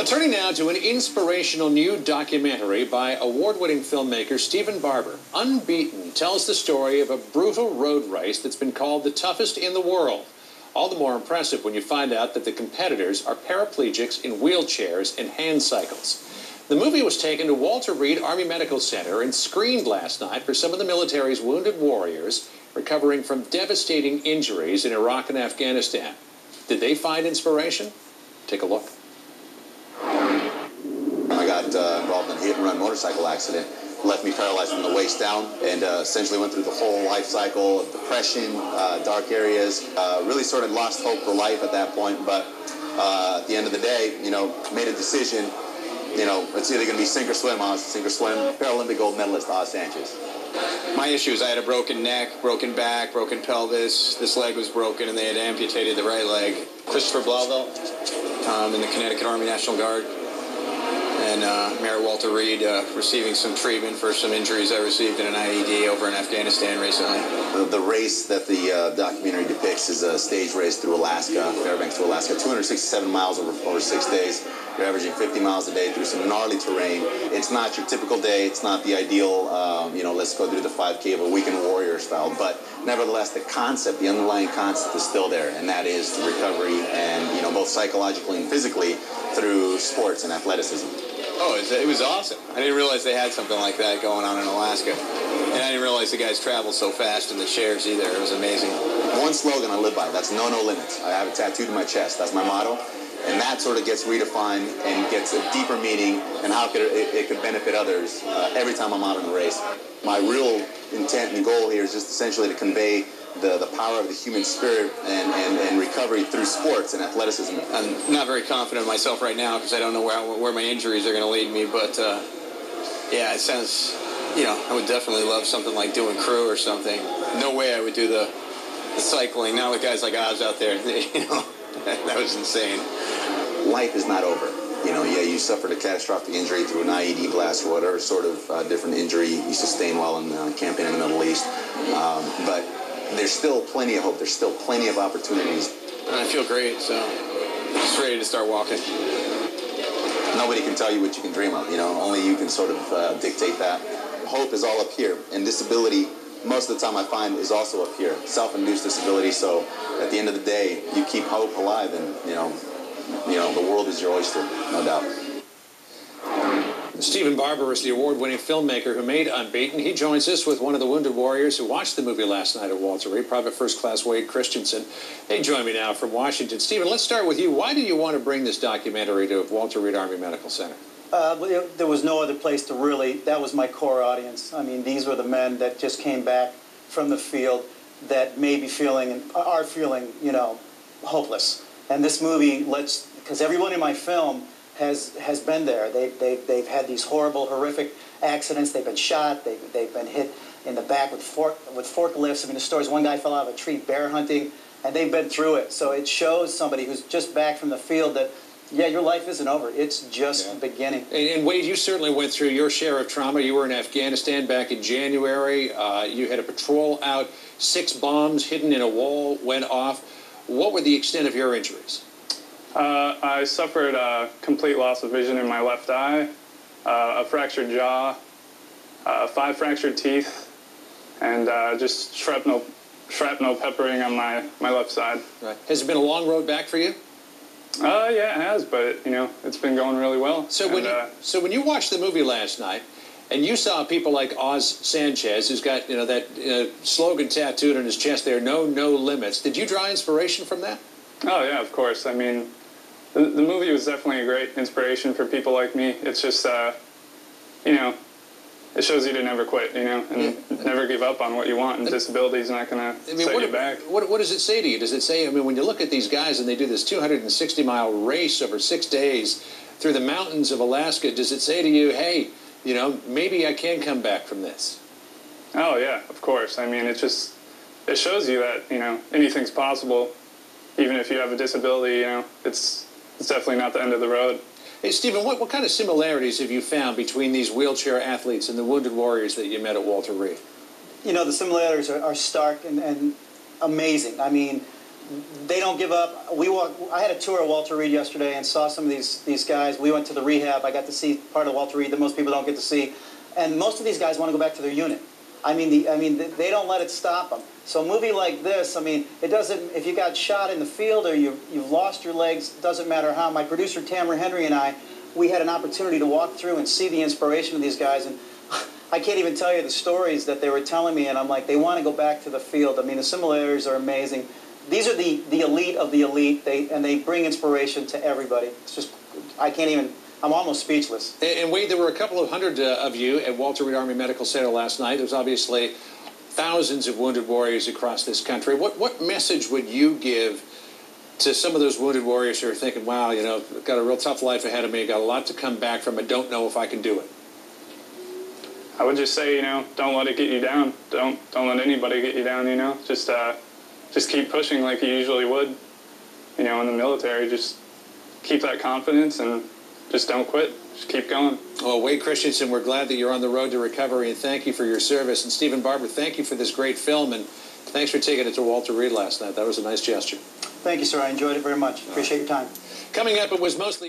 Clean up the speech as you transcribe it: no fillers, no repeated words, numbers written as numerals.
Turning now to an inspirational new documentary by award-winning filmmaker Stephen Barber. Unbeaten tells the story of a brutal road race that's been called the toughest in the world. All the more impressive when you find out that the competitors are paraplegics in wheelchairs and hand cycles. The movie was taken to Walter Reed Army Medical Center and screened last night for some of the military's wounded warriors recovering from devastating injuries in Iraq and Afghanistan. Did they find inspiration? Take a look. I got involved in a hit-and-run motorcycle accident. Left me paralyzed from the waist down, and essentially went through the whole life cycle of depression, dark areas. Really sort of lost hope for life at that point, but at the end of the day, made a decision. It's either going to be sink or swim. I was sink or swim. Paralympic gold medalist, Sanchez. My issues, I had a broken neck, broken back, broken pelvis. This leg was broken, and they had amputated the right leg. Christopher Blauvelt in the Connecticut Army National Guard. And Mayor Walter Reed receiving some treatment for some injuries I received in an IED over in Afghanistan recently. The race that the documentary depicts is a stage race through Alaska, Fairbanks to Alaska, 267 miles over 6 days. You're averaging 50 miles a day through some gnarly terrain. It's not your typical day. It's not the ideal, let's go through the 5K of a weekend warrior style. But nevertheless, the concept, the underlying concept is still there, and that is the recovery and, both psychologically and physically through sports and athleticism. Oh, it was awesome. I didn't realize they had something like that going on in Alaska. And I didn't realize the guys traveled so fast in the chairs either. It was amazing. One slogan I live by, that's no limits. I have it tattooed to my chest. That's my motto. And that sort of gets redefined and gets a deeper meaning and how it could benefit others every time I'm out in the race. My real intent and goal here is just essentially to convey the power of the human spirit and recovery through sports and athleticism. I'm not very confident in myself right now because I don't know where my injuries are going to lead me, but yeah, it sounds, I would definitely love something like doing crew or something. No way I would do the cycling, not with guys like Oz out there, that was insane. Life is not over. You suffered a catastrophic injury through an IED blast or whatever sort of different injury you sustained while in camping in the Middle East. But there's still plenty of hope. There's still plenty of opportunities. I feel great, so just ready to start walking. Nobody can tell you what you can dream of. Only you can sort of dictate that. Hope is all up here, and disability, most of the time I find, is also up here. Self-induced disability. So at the end of the day, you keep hope alive, and the world is your oyster, no doubt. Stephen Barber is the award-winning filmmaker who made Unbeaten. He joins us with one of the wounded warriors who watched the movie last night at Walter Reed, Private First Class Wade Christiansen. They join me now from Washington. Stephen, let's start with you. Why do you want to bring this documentary to Walter Reed Army Medical Center? There was no other place to really, that was my core audience. I mean, these were the men that just came back from the field that may be feeling, are feeling, hopeless. And this movie because everyone in my film has been there. They've had these horrible, horrific accidents. They've been shot. They've been hit in the back with forklifts. I mean, the stories. One guy fell out of a tree bear hunting, and they've been through it. So it shows somebody who's just back from the field that, yeah, your life isn't over. It's just beginning. And Wade, you certainly went through your share of trauma. You were in Afghanistan back in January. You had a patrol out. 6 bombs hidden in a wall went off. What were the extent of your injuries? I suffered a complete loss of vision in my left eye, a fractured jaw, 5 fractured teeth, and just shrapnel peppering on my left side. Right. Has it been a long road back for you? Yeah, it has, but it's been going really well. So when you watched the movie last night, and you saw people like Oz Sanchez, who's got that slogan tattooed on his chest there, no limits. Did you draw inspiration from that? Oh yeah, of course. I mean, the movie was definitely a great inspiration for people like me. It's just it shows you to never quit, and never give up on what you want. And disability is not going to set you back. What does it say to you? Does it say, when you look at these guys and they do this 260-mile race over 6 days through the mountains of Alaska, does it say to you, hey, maybe I can come back from this? Oh, yeah, of course. I mean, it shows you that, anything's possible. Even if you have a disability, it's definitely not the end of the road. Hey, Stephen, what kind of similarities have you found between these wheelchair athletes and the wounded warriors that you met at Walter Reed? The similarities are stark and amazing. I mean, they don't give up. I had a tour of Walter Reed yesterday and saw some of these guys. We went to the rehab. I got to see part of Walter Reed that most people don't get to see. And most of these guys want to go back to their unit. I mean, they don't let it stop them. So a movie like this, I mean, it doesn't, if you got shot in the field or you've lost your legs, it doesn't matter how. My producer, Tamara Henry, and I, we had an opportunity to walk through and see the inspiration of these guys. And I can't even tell you the stories that they were telling me. And I'm like, they want to go back to the field. I mean, the similarities are amazing. These are the elite of the elite, and they bring inspiration to everybody. It's just, I can't even, I'm almost speechless. And Wade, there were a couple of hundred of you at Walter Reed Army Medical Center last night. There's obviously thousands of wounded warriors across this country. What message would you give to some of those wounded warriors who are thinking, wow, you know, I've got a real tough life ahead of me, got a lot to come back from, I don't know if I can do it? I would just say, you know, don't let it get you down. Don't let anybody get you down, you know. Just keep pushing like you usually would, you know, in the military. Just keep that confidence and just don't quit. Just keep going. Well, Wade Christiansen, we're glad that you're on the road to recovery, and thank you for your service. And Stephen Barber, thank you for this great film, and thanks for taking it to Walter Reed last night. That was a nice gesture. Thank you, sir. I enjoyed it very much. Appreciate your time. Coming up, it was mostly